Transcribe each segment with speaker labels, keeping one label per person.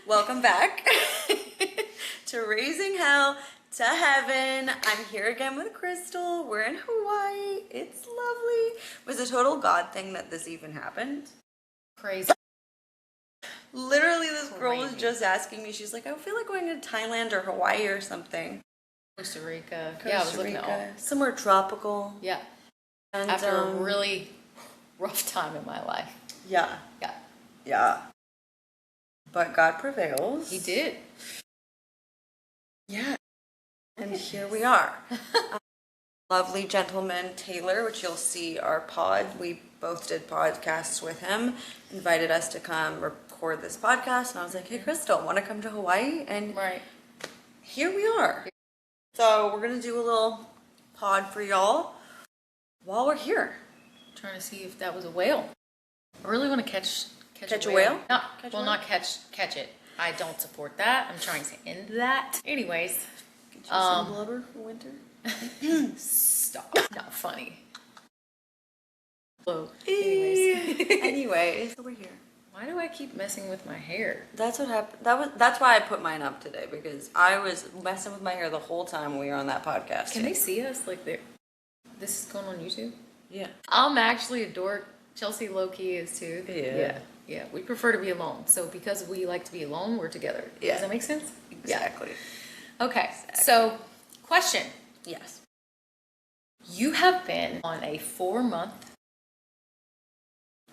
Speaker 1: Welcome back to Raising Hell to Heaven. I'm here again with Crystal. We're in Hawaii. It's lovely. It was a total God thing that this even happened.
Speaker 2: Crazy.
Speaker 1: Literally, this girl was just asking me. She's like, I feel like going to Thailand or Hawaii or something.
Speaker 2: Costa Rica.
Speaker 1: Costa
Speaker 2: Yeah, I was looking
Speaker 1: Rica.
Speaker 2: at all.
Speaker 1: Somewhere tropical.
Speaker 2: Yeah.
Speaker 1: And,
Speaker 2: After a really rough time in my life.
Speaker 1: Yeah.
Speaker 2: Yeah.
Speaker 1: Yeah. But God prevails.
Speaker 2: He did.
Speaker 1: Yeah. And here we are. Lovely gentleman, Taylor, which you'll see our pod. We both did podcasts with him, invited us to come record this podcast. And I was like, hey, Crystal, want to come to Hawaii? And here we are. So we're going to do a little pod for y'all while we're here.
Speaker 2: Trying to see if that was a whale. I really want to catch
Speaker 1: a whale?
Speaker 2: Not catch it. I don't support that. I'm trying to end that. Anyways.
Speaker 1: Get you some blubber for winter.
Speaker 2: Stop. Not funny. Hello. Anyways.
Speaker 1: Over here.
Speaker 2: Why do I keep messing with my hair?
Speaker 1: That's what happened. That's why I put mine up today, because I was messing with my hair the whole time we were on that podcast.
Speaker 2: Can they see us? Like, this is going on YouTube?
Speaker 1: Yeah.
Speaker 2: I'm actually a dork. Chelsea low-key is too.
Speaker 1: Yeah.
Speaker 2: Yeah. We prefer to be alone. So because we like to be alone, we're together.
Speaker 1: Yeah.
Speaker 2: Does that make sense?
Speaker 1: Exactly.
Speaker 2: Yeah. Okay. So, question.
Speaker 1: Yes.
Speaker 2: You have been on a 4-month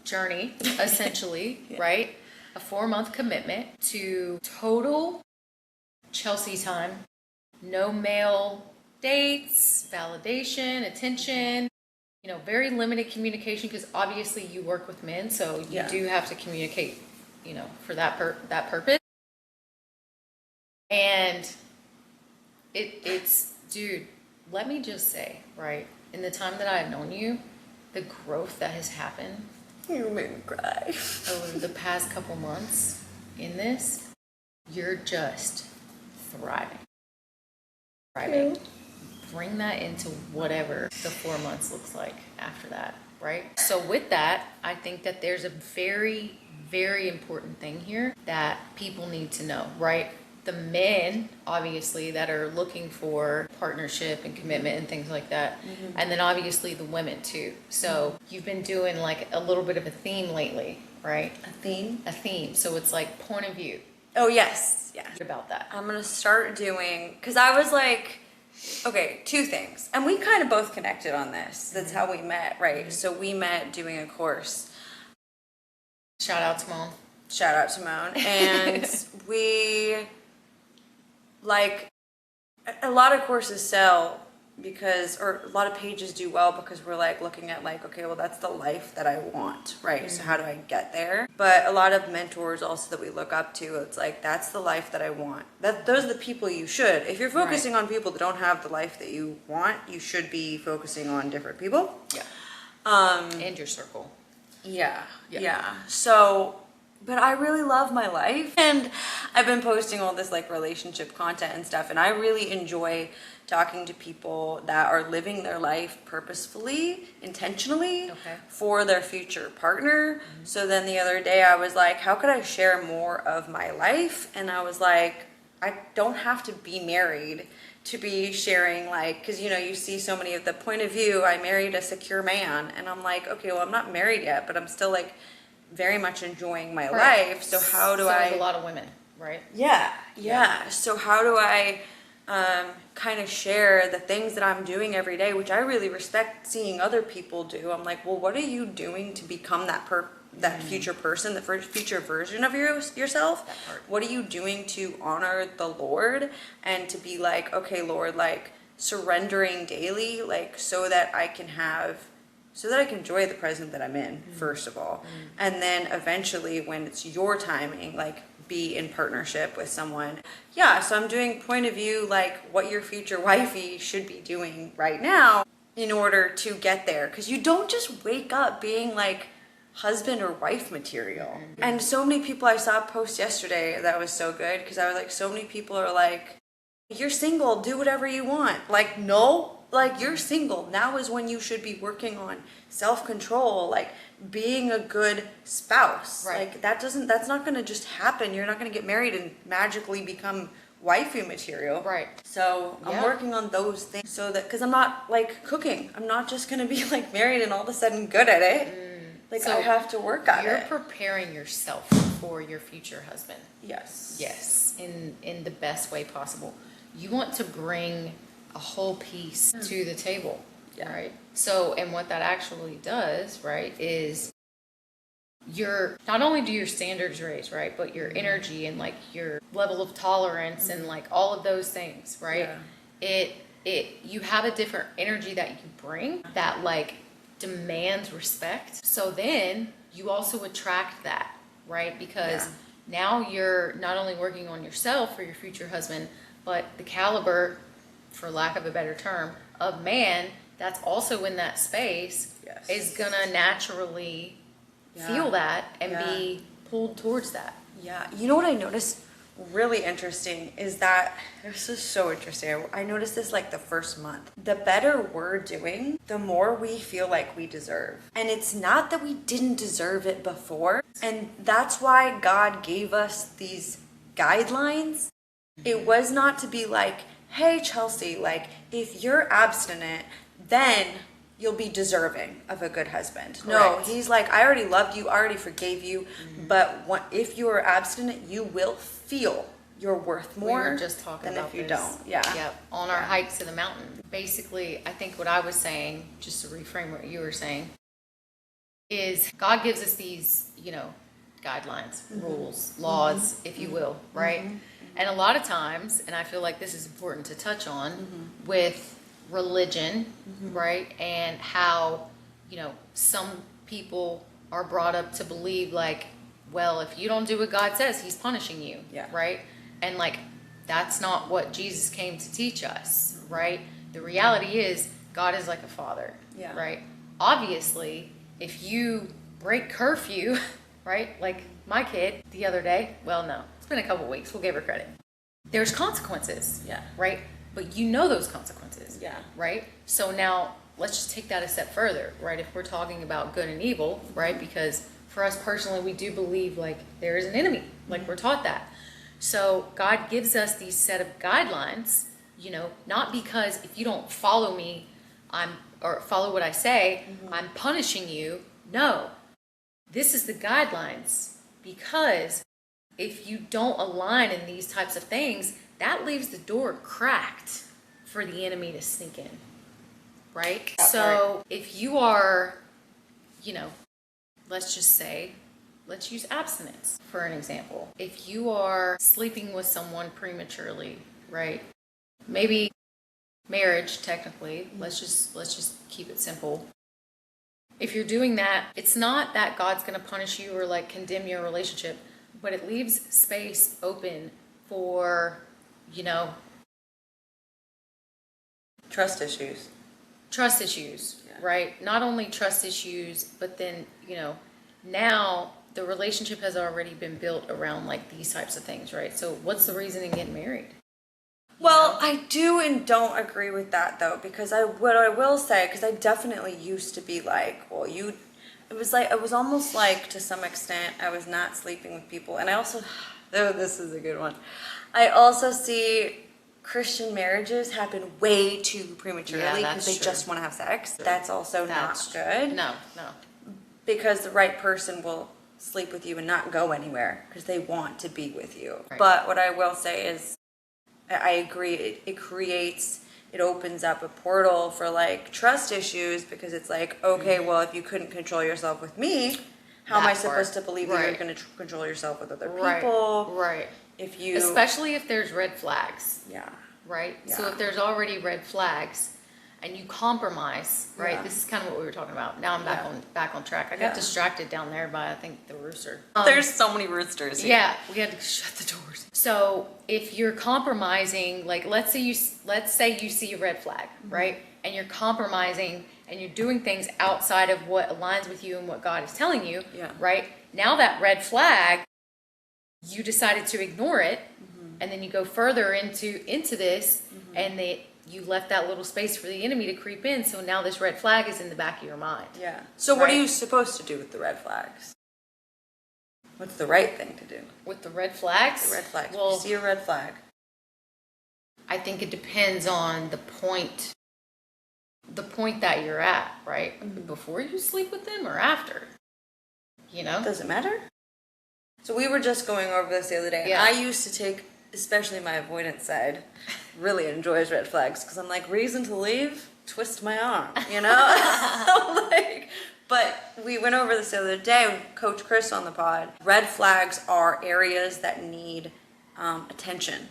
Speaker 2: journey, essentially, right? A 4-month commitment to total Chelsea time. No male dates, validation, attention. You know, very limited communication, because obviously you work with men, so you do have to communicate, you know, for that purpose. And it's, dude, let me just say, right, in the time that I've known you, the growth that has happened.
Speaker 1: You made me cry.
Speaker 2: Over the past couple months in this, you're just thriving. Thriving. Bring that into whatever the 4 months looks like after that, right? So with that, I think that there's a very, very important thing here that people need to know, right? The men, obviously, that are looking for partnership and commitment and things like that. Mm-hmm. And then obviously the women too. So you've been doing like a little bit of a theme lately, right?
Speaker 1: A theme?
Speaker 2: A theme. So it's like point of view.
Speaker 1: Oh, yes. Yeah.
Speaker 2: About that.
Speaker 1: I'm going to start doing, because I was like, okay, 2 things. And we kind of both connected on this. That's how we met, right? Mm-hmm. So we met doing a course.
Speaker 2: Shout out to Moan.
Speaker 1: Shout out to Moan. And we, like, a lot of courses sell because, or a lot of pages do well because we're like looking at like, okay, well, that's the life that I want, right? Mm-hmm. So how do I get there? But a lot of mentors also that we look up to, it's like, that's the life that I want. Those are the people you should. If you're focusing on people that don't have the life that you want, you should be focusing on different people.
Speaker 2: Yeah. And your circle.
Speaker 1: Yeah. So, but I really love my life, and I've been posting all this like relationship content and stuff, and I really enjoy talking to people that are living their life purposefully, intentionally for their future partner. Mm-hmm. So then the other day I was like, how could I share more of my life? And I was like, I don't have to be married to be sharing, like, because, you know, you see so many of the point of view, I married a secure man, and I'm like, okay, well, I'm not married yet, but I'm still like very much enjoying my life. So how do I...
Speaker 2: a lot of women, right?
Speaker 1: Yeah. So how do I kind of share the things that I'm doing every day, which I really respect seeing other people do. I'm like, well, what are you doing to become that future person, the future version of yourself? What are you doing to honor the Lord and to be like, okay, Lord, like surrendering daily, like so that I can enjoy the present that I'm in, first of all. And then eventually when it's your timing, like be in partnership with someone. Yeah, so I'm doing point of view, like what your future wifey should be doing right now in order to get there. Because you don't just wake up being like husband or wife material. Mm-hmm. And so many people, I saw a post yesterday that was so good, because I was like, so many people are like, you're single, do whatever you want. Like, no, like you're single. Now is when you should be working on self-control, like being a good spouse.
Speaker 2: Right.
Speaker 1: Like that's not going to just happen. You're not going to get married and magically become wifey material.
Speaker 2: Right.
Speaker 1: So I'm
Speaker 2: Yeah.
Speaker 1: working on those things so that, because I'm not like cooking. I'm not just going to be like married and all of a sudden good at it. Like
Speaker 2: So
Speaker 1: I have to work at
Speaker 2: You're
Speaker 1: it.
Speaker 2: preparing yourself for your future husband.
Speaker 1: Yes.
Speaker 2: Yes, in the best way possible. You want to bring a whole piece to the table,
Speaker 1: Yeah.
Speaker 2: right? So, and what that actually does, right, is your, not only do your standards raise, right, but your energy and like your level of tolerance and like all of those things, right?
Speaker 1: Yeah.
Speaker 2: You have a different energy that you bring that like demands respect. So then you also attract that, right? Because
Speaker 1: Yeah.
Speaker 2: now you're not only working on yourself for your future husband, but the caliber, for lack of a better term, of man that's also in that space
Speaker 1: Yes.
Speaker 2: is gonna naturally feel that and be pulled towards that.
Speaker 1: Yeah, you know what I noticed really interesting is that this is so interesting. I noticed this like the first month. The better we're doing, the more we feel like we deserve. And it's not that we didn't deserve it before. And that's why God gave us these guidelines. It was not to be like, hey, Chelsea, like if you're abstinent, then you'll be deserving of a good husband. No,
Speaker 2: Correct.
Speaker 1: he's like, I already loved you, I already forgave you, but if you are abstinent, you will feel you're worth
Speaker 2: We
Speaker 1: more
Speaker 2: were just talking
Speaker 1: than
Speaker 2: about
Speaker 1: if you
Speaker 2: this.
Speaker 1: don't. Yeah.
Speaker 2: Yep. On our hike to the mountain. Basically, I think what I was saying, just to reframe what you were saying, is God gives us these, guidelines, rules, laws, if you will, right? And a lot of times, and I feel like this is important to touch on with religion, right? And how, some people are brought up to believe like, well, if you don't do what God says, he's punishing you,
Speaker 1: Yeah.
Speaker 2: right? And like, that's not what Jesus came to teach us, right? The reality is God is like a father,
Speaker 1: Yeah.
Speaker 2: right? Obviously, if you break curfew, right? Like my kid the other day, well, no, it's been a couple weeks. We'll give her credit. There's consequences,
Speaker 1: Yeah.
Speaker 2: right? But you know those consequences,
Speaker 1: Yeah.
Speaker 2: right? So now let's just take that a step further, right? If we're talking about good and evil, right? Because for us personally, we do believe like there is an enemy, like we're taught that. So God gives us these set of guidelines, not because if you don't follow me, or follow what I say, I'm punishing you. No, this is the guidelines because if you don't align in these types of things, that leaves the door cracked for the enemy to sneak in, right?
Speaker 1: That
Speaker 2: So if you are, let's just say, let's use abstinence for an example. If you are sleeping with someone prematurely, right? Maybe marriage technically, let's just keep it simple. If you're doing that, it's not that God's going to punish you or like condemn your relationship, but it leaves space open for,
Speaker 1: Trust issues.
Speaker 2: trust issues, right? Not only trust issues, but then, now the relationship has already been built around like these types of things, right? So what's the reason in getting married?
Speaker 1: Well, I do and don't agree with that though, because what I will say, because I definitely used to be like, well, it was almost like to some extent I was not sleeping with people, and I also, oh, this is a good one. I also see Christian marriages happen way too prematurely
Speaker 2: Yeah,
Speaker 1: because
Speaker 2: that's
Speaker 1: they
Speaker 2: true.
Speaker 1: just want to have sex. That's also
Speaker 2: That's
Speaker 1: not good.
Speaker 2: No.
Speaker 1: Because the right person will sleep with you and not go anywhere because they want to be with you.
Speaker 2: Right.
Speaker 1: But what I will say is, I agree, it opens up a portal for like trust issues because it's like, okay, well, if you couldn't control yourself with me, how am I
Speaker 2: That part.
Speaker 1: supposed to believe that you're
Speaker 2: Right.
Speaker 1: going to control yourself with other
Speaker 2: Right.
Speaker 1: people?
Speaker 2: Right.
Speaker 1: If you,
Speaker 2: Especially if there's red flags,
Speaker 1: yeah,
Speaker 2: right? So
Speaker 1: Yeah.
Speaker 2: if there's already red flags and you compromise, right?
Speaker 1: Yeah.
Speaker 2: This is kind of what we were talking about. Now I'm back on track. I got
Speaker 1: Yeah.
Speaker 2: distracted down there by I think the rooster.
Speaker 1: there's so many roosters. Here.
Speaker 2: Yeah, we had to shut the doors. So if you're compromising, like let's say you see a red flag, right? And you're compromising and you're doing things outside of what aligns with you and what God is telling you,
Speaker 1: Yeah.
Speaker 2: right? Now that red flag, you decided to ignore it, and then you go further into this, and you left that little space for the enemy to creep in. So now this red flag is in the back of your mind.
Speaker 1: Yeah. So what are
Speaker 2: Right.
Speaker 1: you supposed to do with the red flags? What's the right thing to do?
Speaker 2: With the red flags?
Speaker 1: The red flags.
Speaker 2: Well,
Speaker 1: You see a red flag.
Speaker 2: I think it depends on the point that you're at, right? Before you sleep with them or after? You know?
Speaker 1: Does it matter? So we were just going over this the other day.
Speaker 2: Yeah.
Speaker 1: I used to take, especially my avoidance side, really enjoys red flags because I'm like, reason to leave? Twist my arm, you know? Like, but we went over this the other day with Coach Chris on the pod. Red flags are areas that need attention,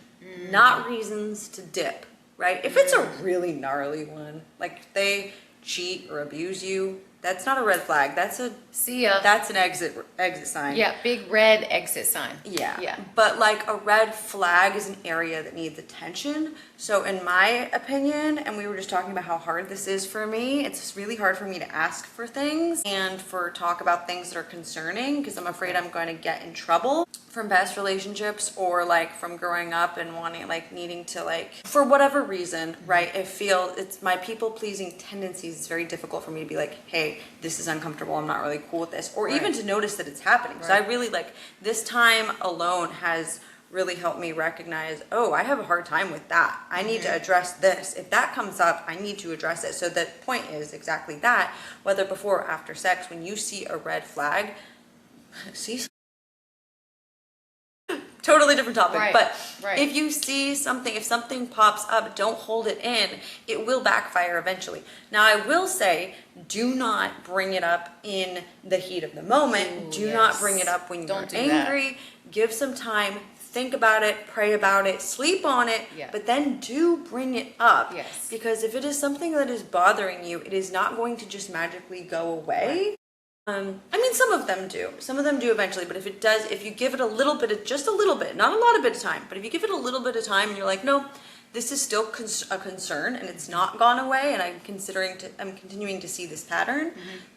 Speaker 1: not reasons to dip, right? If it's a really gnarly one, like they cheat or abuse you, that's not a red flag. That's
Speaker 2: See ya.
Speaker 1: an exit sign.
Speaker 2: Yeah, big red exit sign.
Speaker 1: Yeah.
Speaker 2: Yeah.
Speaker 1: But like a red flag is an area that needs attention. So in my opinion, and we were just talking about how hard this is for me, it's really hard for me to ask for things and for talk about things that are concerning because I'm afraid I'm going to get in trouble from past relationships or like from growing up and wanting like needing to like for whatever reason, right? It's my people pleasing tendencies. It's very difficult for me to be like, hey, this is uncomfortable. I'm not really cool with this, or even
Speaker 2: Right.
Speaker 1: to notice that it's happening. So I
Speaker 2: Right.
Speaker 1: really like this time alone has really helped me recognize, oh, I have a hard time with that. I need to address this. If that comes up, I need to address it. So the point is exactly that, whether before or after sex, when you see a red flag, see, totally different topic.
Speaker 2: Right,
Speaker 1: But
Speaker 2: right.
Speaker 1: if you see something, if something pops up, don't hold it in. It will backfire eventually. Now, I will say, do not bring it up in the heat of the moment.
Speaker 2: Ooh,
Speaker 1: do not
Speaker 2: yes.
Speaker 1: bring it up when you're
Speaker 2: Don't do that.
Speaker 1: angry. Give some time. Think about it, pray about it, sleep on it,
Speaker 2: Yeah.
Speaker 1: but then do bring it up.
Speaker 2: Yes.
Speaker 1: Because if it is something that is bothering you, it is not going to just magically go away. I mean, some of them do. Some of them do eventually, but if it does, if you give it a little bit of, just a little bit, not a lot of bit of time, but if you give it a little bit of time and you're like, no, this is still a concern and it's not gone away and I'm continuing to see this pattern,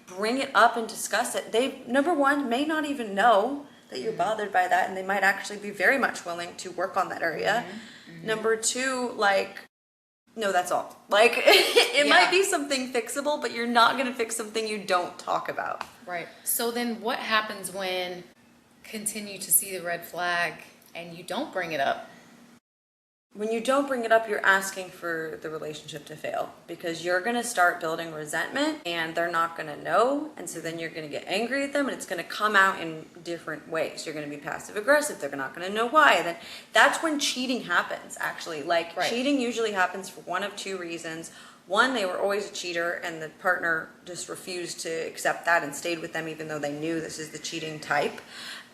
Speaker 1: bring it up and discuss it. They, number one, may not even know that you're bothered by that and they might actually be very much willing to work on that area. Number two, like, no, that's all. Like, it
Speaker 2: Yeah.
Speaker 1: might be something fixable, but you're not going to fix something you don't talk about.
Speaker 2: Right. So then what happens when continue to see the red flag and you don't bring it up?
Speaker 1: When you don't bring it up, you're asking for the relationship to fail because you're going to start building resentment and they're not going to know. And so then you're going to get angry at them and it's going to come out in different ways. You're going to be passive aggressive. They're not going to know why. And then that's when cheating happens, actually. Like,
Speaker 2: Right.
Speaker 1: cheating usually happens for one of two reasons. One, they were always a cheater and the partner just refused to accept that and stayed with them even though they knew this is the cheating type.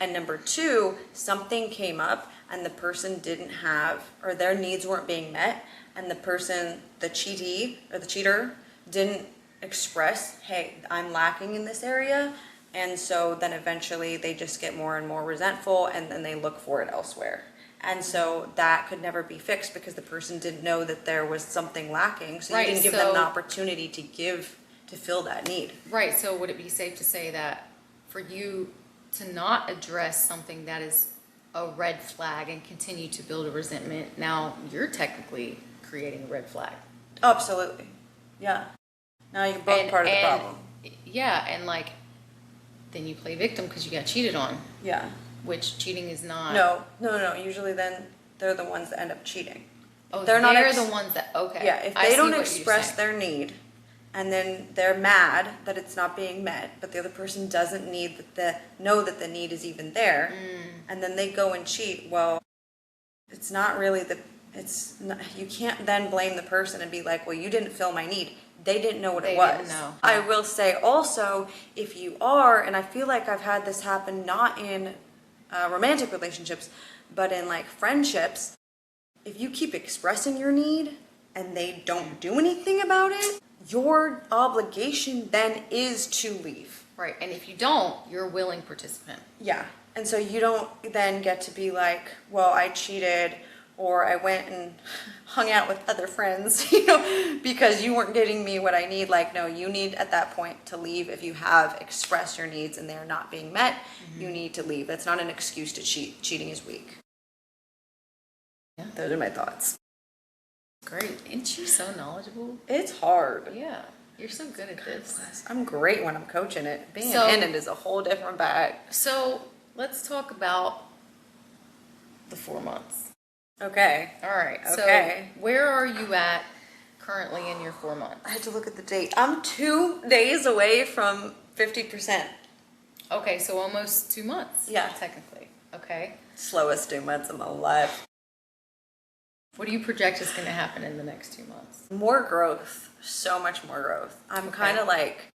Speaker 1: And number two, something came up and the person didn't have, or their needs weren't being met, and the person, the cheatee or the cheater, didn't express, hey, I'm lacking in this area. And so then eventually they just get more and more resentful and then they look for it elsewhere. And so that could never be fixed because the person didn't know that there was something lacking. So
Speaker 2: Right,
Speaker 1: you didn't give them the
Speaker 2: so-
Speaker 1: opportunity to fill that need.
Speaker 2: Right. So would it be safe to say that for you to not address something that is a red flag and continue to build a resentment, now you're technically creating a red flag?
Speaker 1: Absolutely. Yeah. Now you're both part of the problem.
Speaker 2: Yeah, and like then you play victim because you got cheated on,
Speaker 1: Yeah.
Speaker 2: which cheating is not.
Speaker 1: No. Usually then they're the ones that end up cheating.
Speaker 2: Oh,
Speaker 1: They're
Speaker 2: they're
Speaker 1: not
Speaker 2: the ones that, okay.
Speaker 1: Yeah, if
Speaker 2: I
Speaker 1: they
Speaker 2: see
Speaker 1: don't
Speaker 2: what you're
Speaker 1: express
Speaker 2: saying.
Speaker 1: their need and then they're mad that it's not being met, but the other person doesn't know that the need is even there, and then they go and cheat, well, it's not really you can't then blame the person and be like, well, you didn't fill my need. They didn't know what
Speaker 2: They
Speaker 1: it was.
Speaker 2: didn't know.
Speaker 1: I will say also, if you are, and I feel like I've had this happen not in romantic relationships, but in like friendships, if you keep expressing your need and they don't do anything about it, your obligation then is to leave.
Speaker 2: Right, and if you don't, you're a willing participant.
Speaker 1: Yeah. And so you don't then get to be like, well, I cheated or I went and hung out with other friends, because you weren't getting me what I need. Like, no, you need at that point to leave. If you have expressed your needs and they're not being met, you need to leave. That's not an excuse to cheat. Cheating is weak.
Speaker 2: Yeah.
Speaker 1: Those are my thoughts.
Speaker 2: great. Ain't you so knowledgeable?
Speaker 1: It's hard.
Speaker 2: Yeah, you're so good at this.
Speaker 1: I'm great when I'm coaching it. Being
Speaker 2: So-
Speaker 1: in it is a whole different bag.
Speaker 2: So let's talk about the 4 months.
Speaker 1: Okay.
Speaker 2: All right.
Speaker 1: Okay.
Speaker 2: So where are you at currently in your 4 months?
Speaker 1: I had to look at the date. I'm 2 days away from 50%.
Speaker 2: Okay, so almost 2 months.
Speaker 1: Yeah.
Speaker 2: Technically. Okay.
Speaker 1: Slowest 2 months of my life.
Speaker 2: What do you project is going to happen in the next 2 months?
Speaker 1: More growth. So much more growth. I'm
Speaker 2: Okay.
Speaker 1: kind of like,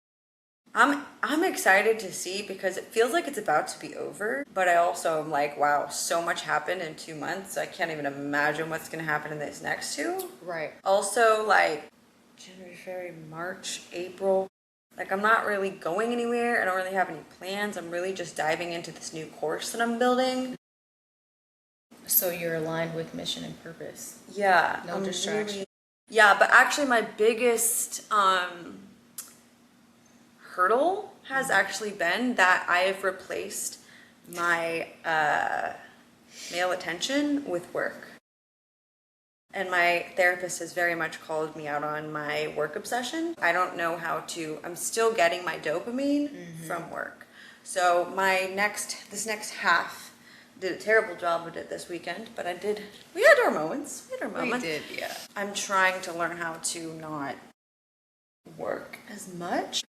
Speaker 1: I'm excited to see because it feels like it's about to be over. But I also am like, wow, so much happened in 2 months. I can't even imagine what's going to happen in these next two.
Speaker 2: Right.
Speaker 1: Also, like January, February, March, April. Like, I'm not really going anywhere. I don't really have any plans. I'm really just diving into this new course that I'm building.
Speaker 2: So you're aligned with mission and purpose.
Speaker 1: Yeah.
Speaker 2: No
Speaker 1: I'm
Speaker 2: distraction.
Speaker 1: Yeah, but actually my biggest hurdle has actually been that I have replaced my male attention with work. And my therapist has very much called me out on my work obsession. I don't know how to, I'm still getting my dopamine from work. So this next half, did a terrible job with it this weekend, but we had our moments. We
Speaker 2: did, yeah.
Speaker 1: I'm trying to learn how to not work as much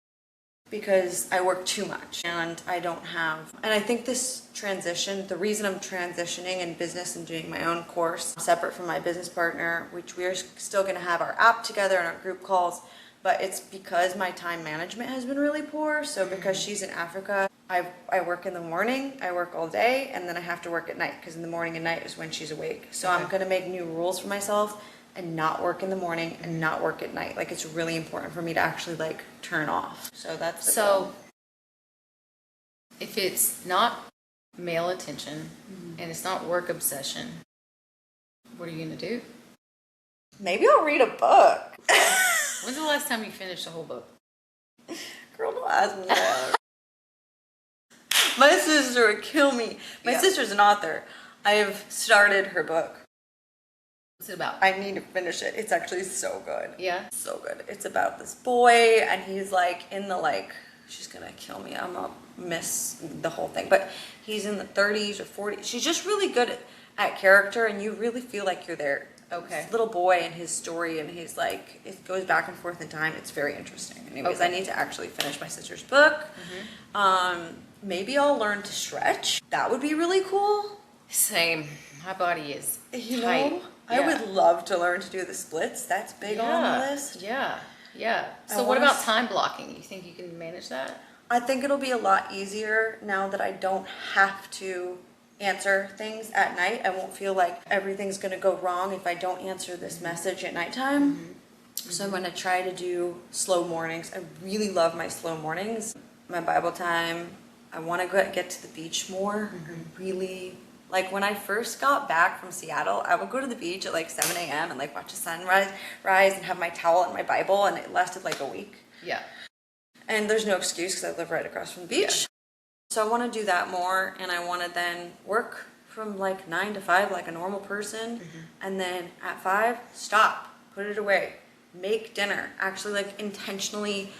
Speaker 1: because I work too much and I think this transition, the reason I'm transitioning in business and doing my own course separate from my business partner, which we're still going to have our app together and our group calls, but it's because my time management has been really poor. So because she's in Africa, I work in the morning, I work all day, and then I have to work at night because in the morning and night is when she's awake. So I'm going to make new rules for myself and not work in the morning and not work at night. Like, it's really important for me to actually like turn off. So that's the goal.
Speaker 2: If it's not male attention and it's not work obsession, what are you going to do?
Speaker 1: Maybe I'll read a book.
Speaker 2: When's the last time you finished a whole book?
Speaker 1: Girl, don't ask me that. My sister would kill me. My sister's an author. I have started her book.
Speaker 2: What's it about?
Speaker 1: I need to finish it. It's actually so good.
Speaker 2: Yeah?
Speaker 1: So good. It's about this boy, and he's like in the she's gonna kill me. I'm gonna miss the whole thing. But he's in the 30s or 40s. She's just really good at character, and you really feel like you're there.
Speaker 2: Okay.
Speaker 1: This little boy and his story, and he's like, it goes back and forth in time. It's very interesting. Anyways, I need to actually finish my sister's book. Maybe I'll learn to stretch. That would be really cool.
Speaker 2: Same. My body is
Speaker 1: You
Speaker 2: tight.
Speaker 1: know, I would love to learn to do the splits. That's big on the list.
Speaker 2: Yeah. So what
Speaker 1: wanna
Speaker 2: about time blocking? You think you can manage that?
Speaker 1: I think it'll be a lot easier now that I don't have to answer things at night. I won't feel like everything's going to go wrong if I don't answer this message at nighttime. So I'm going to try to do slow mornings. I really love my slow mornings. My Bible time. I want to get to the beach more. I really, like when I first got back from Seattle, I would go to the beach at like 7 a.m. and like watch the sunrise and have my towel and my Bible, and it lasted like a week.
Speaker 2: Yeah.
Speaker 1: And there's no excuse because I live right across from the beach. Yeah. So I want to do that more, and I want to then work from like 9 to 5 like a normal person, and then at 5, stop, put it away, make dinner, actually like intentionally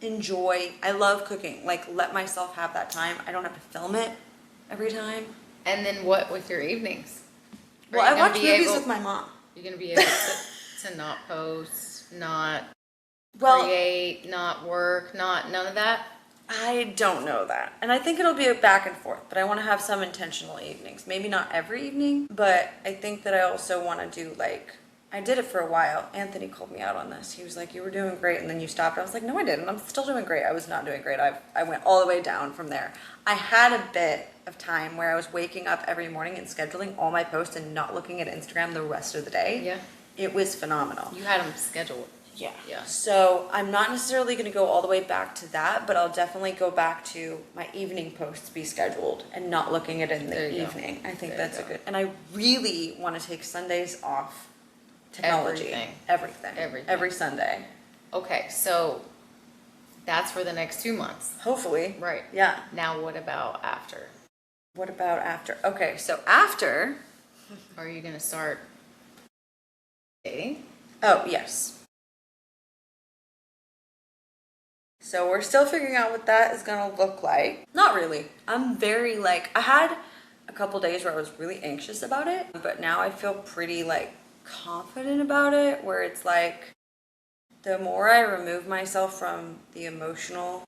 Speaker 1: enjoy. I love cooking, like let myself have that time. I don't have to film it every time.
Speaker 2: And then what with your evenings?
Speaker 1: Well, I watch movies with my mom.
Speaker 2: You're going to be able to not post, not create, not work, none of that?
Speaker 1: I don't know that. And I think it'll be a back and forth, but I want to have some intentional evenings. Maybe not every evening, but I think that I also want to do I did it for a while. Anthony called me out on this. He was like, you were doing great, and then you stopped. I was like, no, I didn't. I'm still doing great. I was not doing great. I went all the way down from there. I had a bit of time where I was waking up every morning and scheduling all my posts and not looking at Instagram the rest of the day.
Speaker 2: Yeah.
Speaker 1: It was phenomenal.
Speaker 2: You had them scheduled.
Speaker 1: Yeah. So I'm not necessarily going to go all the way back to that, but I'll definitely go back to my evening posts be scheduled and not looking at it in the evening. I think that's a good. And I really want to take Sundays off. Technology. Everything. Every Sunday.
Speaker 2: Okay, so that's for the next 2 months.
Speaker 1: Hopefully.
Speaker 2: Right.
Speaker 1: Yeah.
Speaker 2: Now what about after?
Speaker 1: Okay, so after.
Speaker 2: Are you going to start dating?
Speaker 1: Oh, yes. So we're still figuring out what that is gonna look like. Not really. I'm very like, I had a couple days where I was really anxious about it, but now I feel pretty like confident about it, where it's like the more I remove myself from the emotional,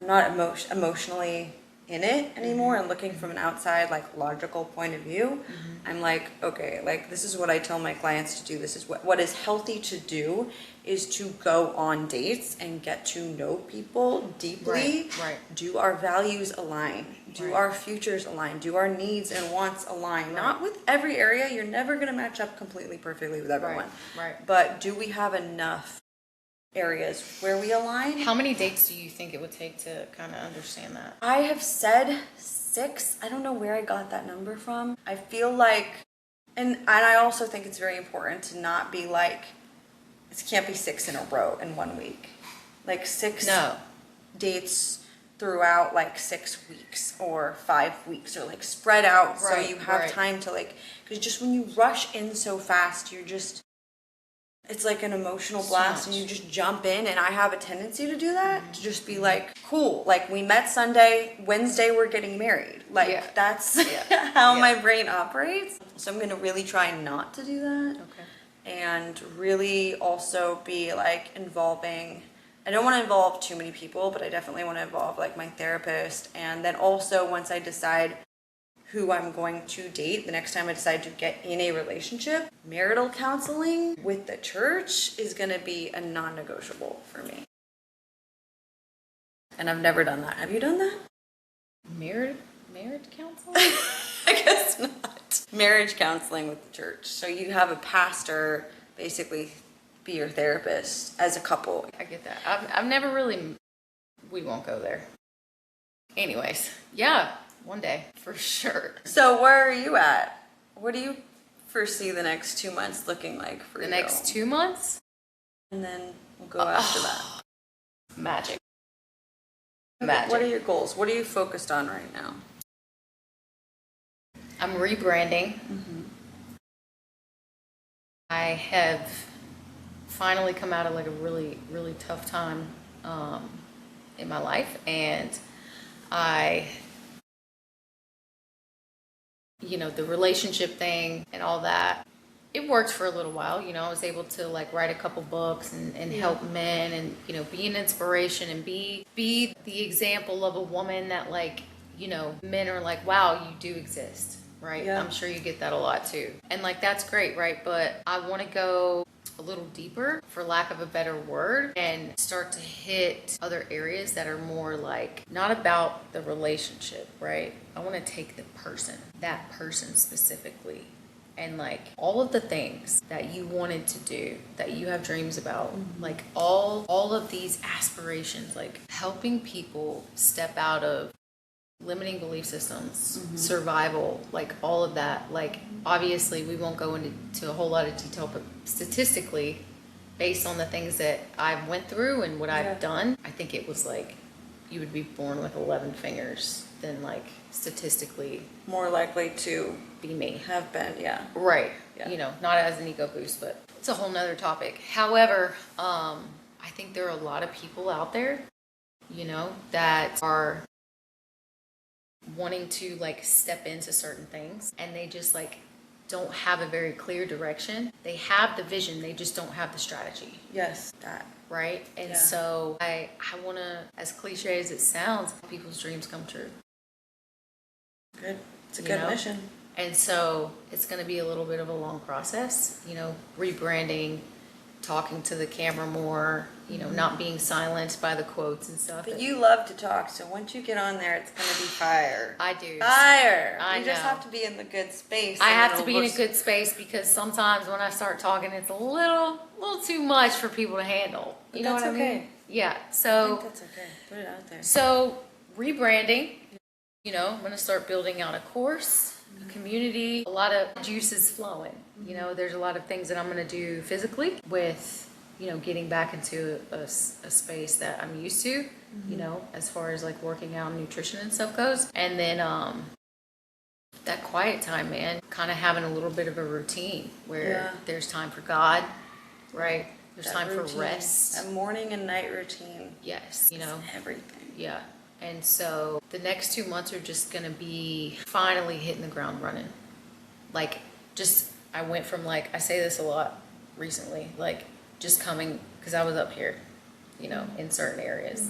Speaker 1: I'm not emotionally in it anymore and looking from an outside like logical point of view. I'm like, okay, like this is what I tell my clients to do. This is what is healthy to do, is to go on dates and get to know people deeply.
Speaker 2: Right.
Speaker 1: Do our values align? Do
Speaker 2: Right.
Speaker 1: our futures align? Do our needs and wants align? Not with every area. You're never going to match up completely perfectly with everyone.
Speaker 2: Right.
Speaker 1: But do we have enough areas where we align?
Speaker 2: How many dates do you think it would take to kind of understand that?
Speaker 1: I have said 6. I don't know where I got that number from. I feel like, and I also think it's very important to not be like, it can't be 6 in a row in 1 week. Like 6
Speaker 2: No.
Speaker 1: dates throughout like 6 weeks or 5 weeks, or like spread out so
Speaker 2: Right,
Speaker 1: you have
Speaker 2: right.
Speaker 1: time to like, because just when you rush in so fast, you're just, it's like an emotional
Speaker 2: So
Speaker 1: blast and
Speaker 2: much.
Speaker 1: you just jump in, and I have a tendency to do that, to just be like, cool, like we met Sunday, Wednesday we're getting married. Like
Speaker 2: Yeah.
Speaker 1: that's
Speaker 2: Yeah.
Speaker 1: how
Speaker 2: Yeah.
Speaker 1: my brain operates. So I'm going to really try not to do that.
Speaker 2: Okay.
Speaker 1: And really also be like involving, I don't want to involve too many people, but I definitely want to involve like my therapist. And then also once I decide who I'm going to date, the next time I decide to get in a relationship, marital counseling with the church is going to be a non-negotiable for me. And I've never done that. Have you done that?
Speaker 2: Marriage counseling?
Speaker 1: I guess not. Marriage counseling with the church. So you have a pastor basically be your therapist as a couple.
Speaker 2: I get that. I've never really. We won't go there. Anyways, yeah, one day for sure.
Speaker 1: So where are you at? What do you foresee the next 2 months looking like for
Speaker 2: The
Speaker 1: you?
Speaker 2: next 2 months,
Speaker 1: And then we'll go after that.
Speaker 2: magic.
Speaker 1: Okay,
Speaker 2: Magic.
Speaker 1: what are your goals? What are you focused on right now?
Speaker 2: I'm rebranding. I have finally come out of like a really, really tough time in my life, and the relationship thing and all that, it worked for a little while. I was able to like write a couple books and help men, and be an inspiration and be the example of a woman that like men are like, wow, you do exist, right?
Speaker 1: Yeah.
Speaker 2: I'm sure you get that a lot too, and like that's great, right? But I want to go a little deeper, for lack of a better word, and start to hit other areas that are more like not about the relationship, right? I want to take that person specifically, and like all of the things that you wanted to do, that you have dreams about, like all of these aspirations, like helping people step out of limiting belief systems, survival, like all of that. Like obviously we won't go into a whole lot of detail, but statistically, based on the things that I've went through and what I've done, I think it was like you would be born with 11 fingers than like statistically
Speaker 1: More likely to
Speaker 2: be me.
Speaker 1: have been, yeah.
Speaker 2: Right.
Speaker 1: Yeah.
Speaker 2: Not as an ego boost, but it's a whole nother topic. However, I think there are a lot of people out there, that are wanting to like step into certain things, and they just like don't have a very clear direction. They have the vision, they just don't have the strategy.
Speaker 1: Yes, that.
Speaker 2: Right? And so I want to, as cliche as it sounds, people's dreams come true.
Speaker 1: Good. It's a good mission.
Speaker 2: And so it's going to be a little bit of a long process, rebranding, talking to the camera more, not being silenced by the quotes and stuff.
Speaker 1: But you love to talk, so once you get on there, it's going to be fire.
Speaker 2: I do.
Speaker 1: Fire!
Speaker 2: I
Speaker 1: You just
Speaker 2: know.
Speaker 1: have to be in the good space.
Speaker 2: I
Speaker 1: and
Speaker 2: have to
Speaker 1: it'll
Speaker 2: be in a
Speaker 1: look-
Speaker 2: good space, because sometimes when I start talking, it's a little too much for people to handle. You know
Speaker 1: that's
Speaker 2: what I mean?
Speaker 1: okay.
Speaker 2: Yeah.
Speaker 1: I
Speaker 2: So
Speaker 1: think that's okay. Put it out there.
Speaker 2: So rebranding, I'm going to start building out a course, a community, a lot of juices flowing. There's a lot of things that I'm going to do physically with, getting back into a space that I'm used to, as far as like working out and nutrition and stuff goes. And then that quiet time, man. Kind of having a little bit of a routine where
Speaker 1: Yeah.
Speaker 2: there's time for God, right? There's
Speaker 1: That
Speaker 2: time
Speaker 1: routine,
Speaker 2: for rest.
Speaker 1: a morning and night routine.
Speaker 2: Yes, you know,
Speaker 1: Everything.
Speaker 2: yeah. And so the next 2 months are just gonna be finally hitting the ground running. Like, just, I went from like, I say this a lot recently, like just coming, because I was up here, you know, in certain areas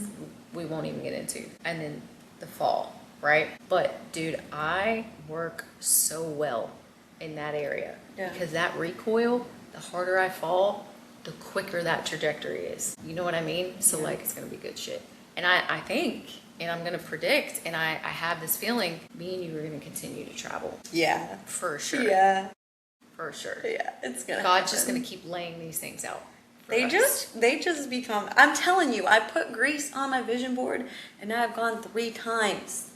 Speaker 2: we won't even get into. And then the fall, right? But dude, I work so well in that area
Speaker 1: Yeah.
Speaker 2: because that recoil, the harder I fall, the quicker that trajectory is. You know what I mean? So like, it's gonna be good shit. And I think, and I'm gonna predict, and I have this feeling, me and you are gonna continue to travel
Speaker 1: Yeah.
Speaker 2: for sure.
Speaker 1: Yeah.
Speaker 2: For sure.
Speaker 1: Yeah. It's gonna.
Speaker 2: God's just
Speaker 1: happen.
Speaker 2: gonna keep laying these things out. for
Speaker 1: They
Speaker 2: us.
Speaker 1: just become. I'm telling you, I put Greece on my vision board, and now I've gone 3 times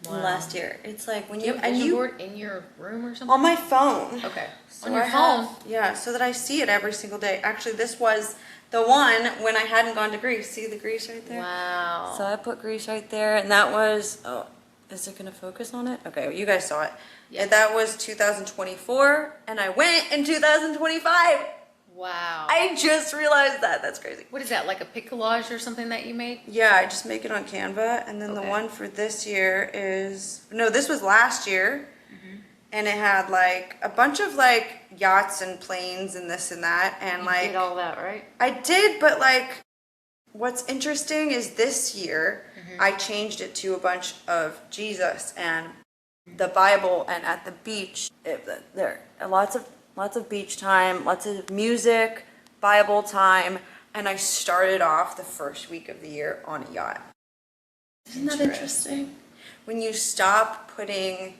Speaker 1: in the
Speaker 2: Wow.
Speaker 1: last year. It's like when
Speaker 2: Do you have a
Speaker 1: and
Speaker 2: vision
Speaker 1: you
Speaker 2: board in your room or something?
Speaker 1: on my phone.
Speaker 2: Okay.
Speaker 1: So
Speaker 2: On your
Speaker 1: I
Speaker 2: phone.
Speaker 1: have- yeah, so that I see it every single day. Actually, this was the one when I hadn't gone to Greece. See the Greece right there?
Speaker 2: Wow.
Speaker 1: So I put Greece right there, and that was, oh, is it gonna focus on it? Okay, well, you guys saw it.
Speaker 2: Yeah.
Speaker 1: And that was 2024, and I went in 2025.
Speaker 2: Wow.
Speaker 1: I just realized that. That's crazy.
Speaker 2: What is that, like a pic collage or something that you made?
Speaker 1: Yeah, I just make it on Canva, and then the
Speaker 2: Okay.
Speaker 1: one for this year is, no, this was last year, and it had like a bunch of like yachts and planes and this and that, and
Speaker 2: You
Speaker 1: like
Speaker 2: did all that, right?
Speaker 1: I did, but like, what's interesting is this year I changed it to a bunch of Jesus and the Bible, and at the beach, there are lots of beach time, lots of music, Bible time, and I started off the first week of the year on a yacht. Isn't that interesting? When you stop putting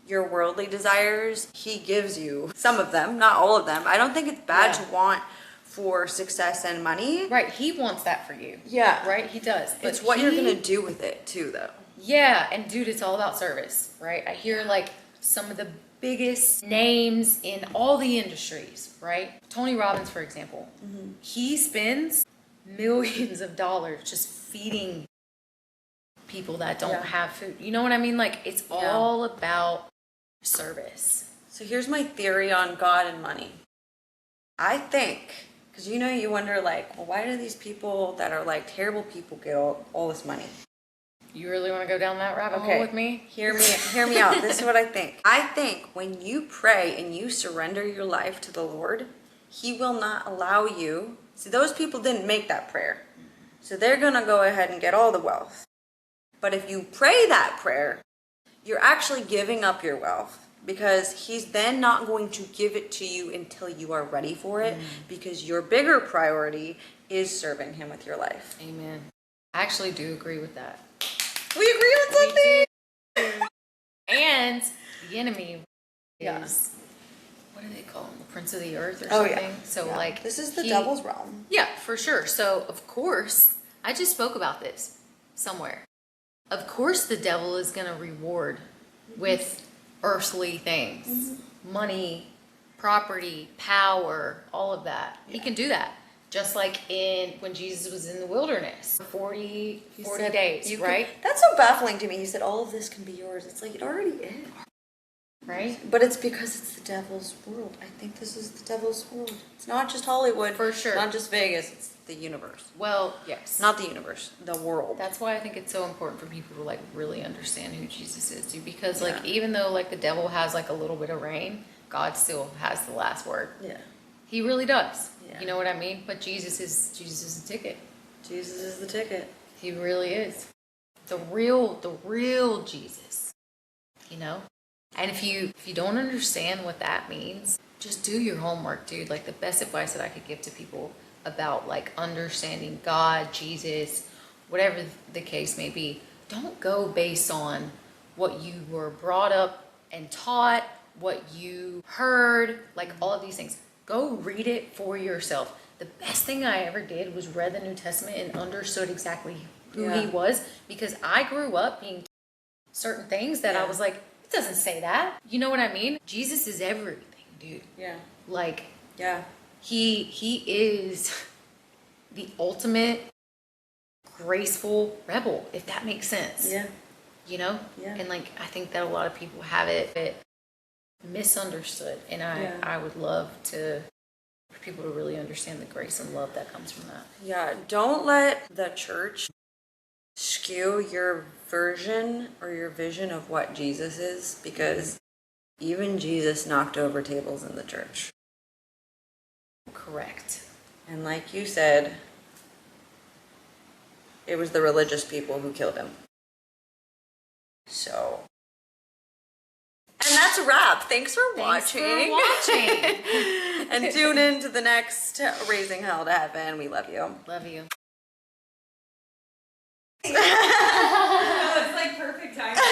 Speaker 1: your worldly desires, he gives you some of them, not all of them. I don't think it's bad
Speaker 2: Yeah.
Speaker 1: to want for success and money.
Speaker 2: Right, he wants that for you.
Speaker 1: Yeah.
Speaker 2: Right, he does. But
Speaker 1: It's what you're
Speaker 2: he-
Speaker 1: gonna do with it too, though.
Speaker 2: Yeah, and dude, it's all about service, right? I hear like some of the biggest names in all the industries, right? Tony Robbins, for example, he spends millions of dollars just feeding people that don't
Speaker 1: Yeah.
Speaker 2: have food. You know what I mean? Like, it's all about service.
Speaker 1: So here's my theory on God and money. I think, because you wonder like, well, why do these people that are like terrible people get all this money?
Speaker 2: You really want to go down that rabbit hole with me?
Speaker 1: Hear me out. This is what I think. I think when you pray and you surrender your life to the Lord, he will not allow you. See, those people didn't make that prayer. So they're going to go ahead and get all the wealth. But if you pray that prayer, you're actually giving up your wealth, because he's then not going to give it to you until you are ready for it, because your bigger priority is serving him with your life.
Speaker 2: Amen. I actually do agree with that.
Speaker 1: We agree on something?
Speaker 2: And the enemy
Speaker 1: Yeah.
Speaker 2: is, what do they call him? The prince of the earth or
Speaker 1: Oh,
Speaker 2: something?
Speaker 1: yeah.
Speaker 2: So
Speaker 1: Yeah.
Speaker 2: like,
Speaker 1: this is the
Speaker 2: he-
Speaker 1: devil's realm.
Speaker 2: Yeah, for sure. So of course, I just spoke about this somewhere. Of course the devil is going to reward with earthly things. Money, property, power, all of that. He can do that. Just like when Jesus was in the wilderness for 40
Speaker 1: said
Speaker 2: days,
Speaker 1: you could-
Speaker 2: right?
Speaker 1: That's so baffling to me. He said, all of this can be yours. It's like, it already is.
Speaker 2: Right?
Speaker 1: But it's because it's the devil's world. I think this is the devil's world. It's not just Hollywood.
Speaker 2: For sure.
Speaker 1: It's not just Vegas. It's the universe.
Speaker 2: Well, yes.
Speaker 1: Not the universe. The world.
Speaker 2: That's why I think it's so important for people to like really understand who Jesus is, too. Because like,
Speaker 1: Yeah.
Speaker 2: even though like the devil has like a little bit of reign, God still has the last word.
Speaker 1: Yeah.
Speaker 2: He really does.
Speaker 1: Yeah.
Speaker 2: You know what I mean? But Jesus is the ticket.
Speaker 1: Jesus is the ticket.
Speaker 2: He really is. The real Jesus. You know? And if you don't understand what that means, just do your homework, dude. Like, the best advice that I could give to people about like understanding God, Jesus, whatever the case may be, don't go based on what you were brought up and taught, what you heard, like all of these things. Go read it for yourself. The best thing I ever did was read the New Testament and understood exactly who he
Speaker 1: Yeah.
Speaker 2: was, because I grew up being certain things that I
Speaker 1: Yeah.
Speaker 2: was like, it doesn't say that. You know what I mean? Jesus is everything, dude.
Speaker 1: Yeah.
Speaker 2: Like,
Speaker 1: Yeah.
Speaker 2: he is the ultimate graceful rebel, if that makes sense.
Speaker 1: Yeah.
Speaker 2: You know?
Speaker 1: Yeah.
Speaker 2: And like, I think that a lot of people have it misunderstood. And I would love for people to really understand the grace and love that comes from that.
Speaker 1: Yeah, don't let the church skew your version or your vision of what Jesus is, because even Jesus knocked over tables in the church.
Speaker 2: Correct.
Speaker 1: And like you said, it was the religious people who killed him. So. And that's a wrap. Thanks for watching. And tune in to the next Raising Hell to Heaven. We love you.
Speaker 2: Love you.
Speaker 3: It's like perfect timing.